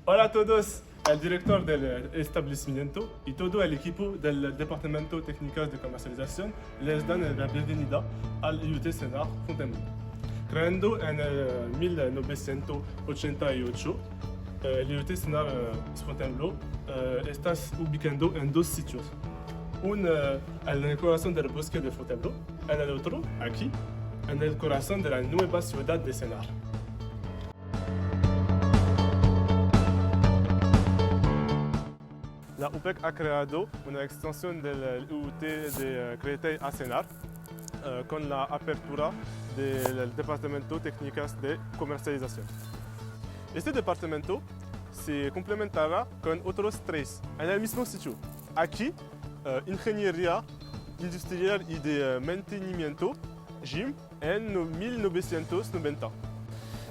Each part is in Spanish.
Hola a todos, el director del establecimiento y todo el equipo del Departamento Técnicas de Comercialización les dan la bienvenida al IUT Senar Fontainebleau. Creando en 1988, el IUT Senar Fontainebleau está ubicado en dos sitios. Uno en el corazón del bosque de Fontainebleau, en el otro, aquí, en el corazón de la nueva ciudad de Senar. La UPEC ha creado una extensión del IUT de Créteil a Senar con la apertura del Departamento Técnicas de Comercialización. Este departamento se complementará con otros tres en el mismo sitio. Aquí, Ingeniería Industrial y de Mantenimiento, GIM, en 1990.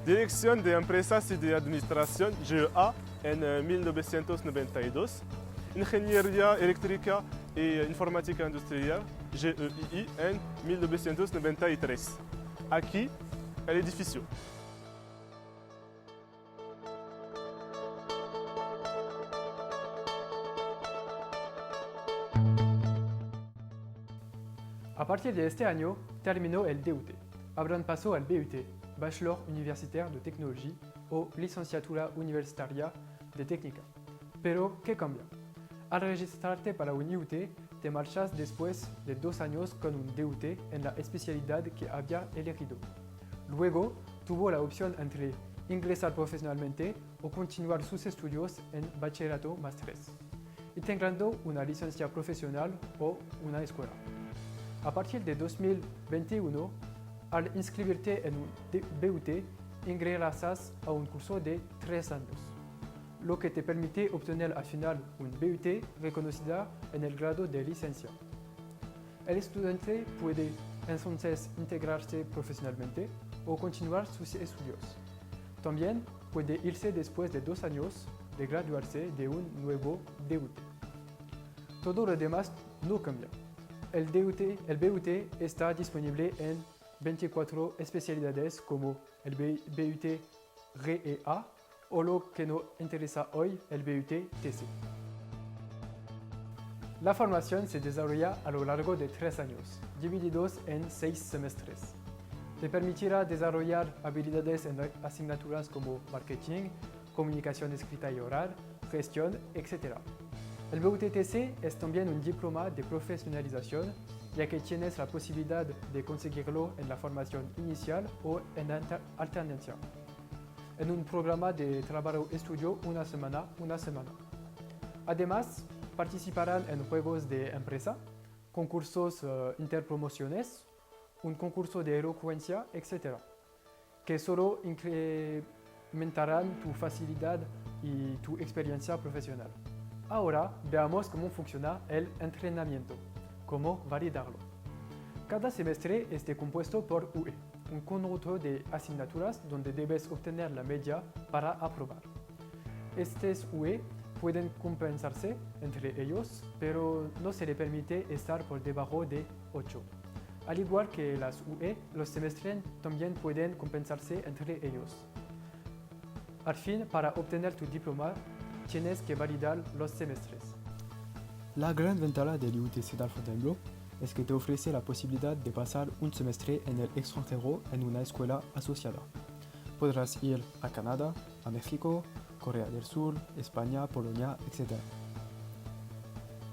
Dirección de Empresas y de Administración, GEA, en 1992. Ingeniería Eléctrica e Informática Industrial, GEII, en 1993. Aquí, el edificio. A partir de este año, terminó el DUT. Abran paso al BUT, Bachelor Universitaire de Technologie o Licenciatura Universitaria de Técnica. Pero, ¿qué cambia? Al registrarte para un IUT, te marchas después de 2 años con un DUT en la especialidad que había elegido. Luego, tuvo la opción entre ingresar profesionalmente o continuar sus estudios en bachillerato más 3, integrando una licencia profesional o una escuela. A partir de 2021, al inscribirte en un BUT, ingresas a un curso de 3 años, lo que te permite obtener al final un BUT reconocida en el grado de licencia. El estudiante puede entonces integrarse profesionalmente o continuar sus estudios. También puede irse después de 2 años de graduarse de un nuevo DUT. Todo lo demás no cambia. El BUT está disponible en 24 especialidades como el BUT REA o lo que nos interesa hoy, el BUT TC. La formación se desarrolla a lo largo de 3 años, divididos en 6 semestres. Te permitirá desarrollar habilidades en asignaturas como marketing, comunicación escrita y oral, gestión, etc. El BUT-TC es también un diploma de profesionalización, ya que tienes la posibilidad de conseguirlo en la formación inicial o en alternancia, en un programa de trabajo-estudio una semana. Además, participarán en juegos de empresa, concursos interpromociones, un concurso de elocuencia, etc., que solo incrementarán tu facilidad y tu experiencia profesional. Ahora veamos cómo funciona el entrenamiento, cómo validarlo. Cada semestre está compuesto por UE, un conjunto de asignaturas donde debes obtener la media para aprobar. Estos UE pueden compensarse entre ellos, pero no se le permite estar por debajo de 8. Al igual que las UE, los semestres también pueden compensarse entre ellos. Al fin, para obtener tu diploma, tienes que validar los semestres. La gran ventaja del IUT Senar Fontainebleau es que te ofrece la posibilidad de pasar un semestre en el extranjero en una escuela asociada. Podrás ir a Canadá, a México, Corea del Sur, España, Polonia, etc.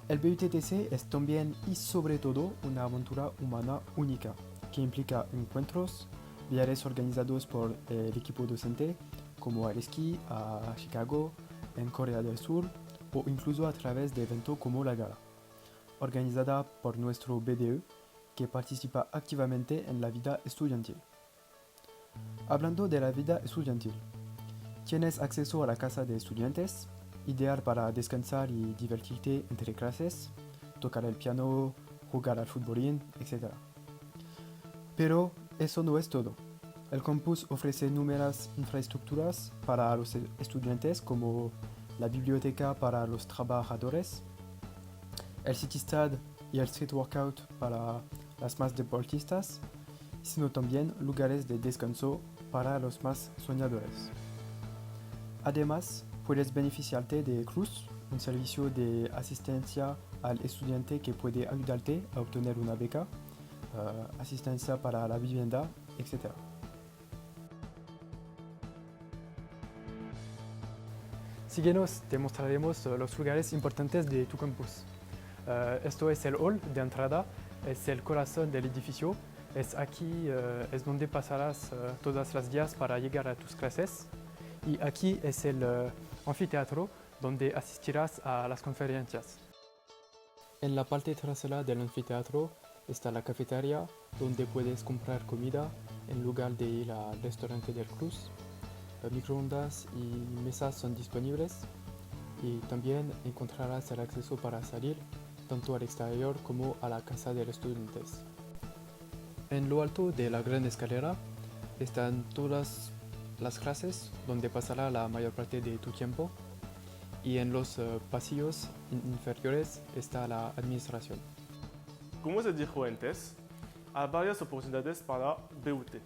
El BUT-TC es también y sobre todo una aventura humana única, que implica encuentros, viajes organizados por el equipo docente, como al esquí, a Chicago, en Corea del Sur, o incluso a través de eventos como la gala, organizada por nuestro BDE, que participa activamente en la vida estudiantil. Hablando de la vida estudiantil, tienes acceso a la casa de estudiantes, ideal para descansar y divertirte entre clases, tocar el piano, jugar al futbolín, etc. Pero eso no es todo. El campus ofrece numerosas infraestructuras para los estudiantes como la biblioteca para los trabajadores, el CityStad y el Street Workout para las más deportistas, sino también lugares de descanso para los más soñadores. Además, Puedes beneficiarte de CRUS, un servicio de asistencia al estudiante que puede ayudarte a obtener una beca, asistencia para la vivienda, etc. Síguenos, te mostraremos los lugares importantes de tu campus. Esto es el hall de entrada, es el corazón del edificio, es aquí es donde pasarás todas las días para llegar a tus clases y aquí es el anfiteatro donde asistirás a las conferencias. En la parte trasera del anfiteatro está la cafetería donde puedes comprar comida en lugar de ir al restaurante del CRUS. Microondas y mesas son disponibles y también encontrarás el acceso para salir tanto al exterior como a la casa de los estudiantes. En lo alto de la gran escalera están todas las clases donde pasará la mayor parte de tu tiempo y en los pasillos inferiores está la administración. Como se dijo antes, hay varias oportunidades para BUT.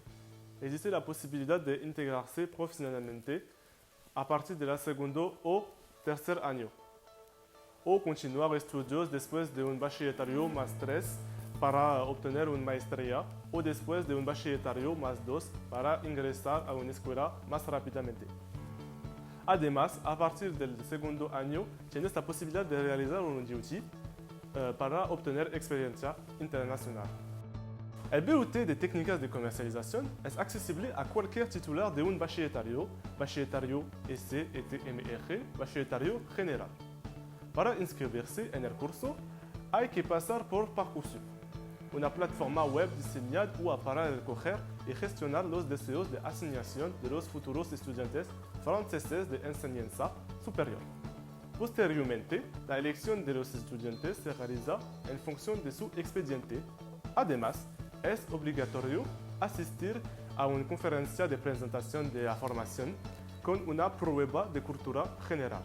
Existe la posibilidad de integrarse profesionalmente a partir del segundo o tercer año, o continuar estudios después de un bachillerato más 3 para obtener una maestría, o después de un bachillerato más 2 para ingresar a una escuela más rápidamente. Además, a partir del segundo año, tienes la posibilidad de realizar un DUT para obtener experiencia internacional. El BUT de técnicas de comercialización es accesible a cualquier titular de un bachillerato S, ET, bachillerato general. Para inscribirse en el curso, hay que pasar por Parcoursup, una plataforma web diseñada para recoger y gestionar los deseos de asignación de los futuros estudiantes franceses de enseñanza superior. Posteriormente, la elección de los estudiantes se realiza en función de su expediente. Además, es obligatorio asistir a una conferencia de presentación de la formación con una prueba de cultura general.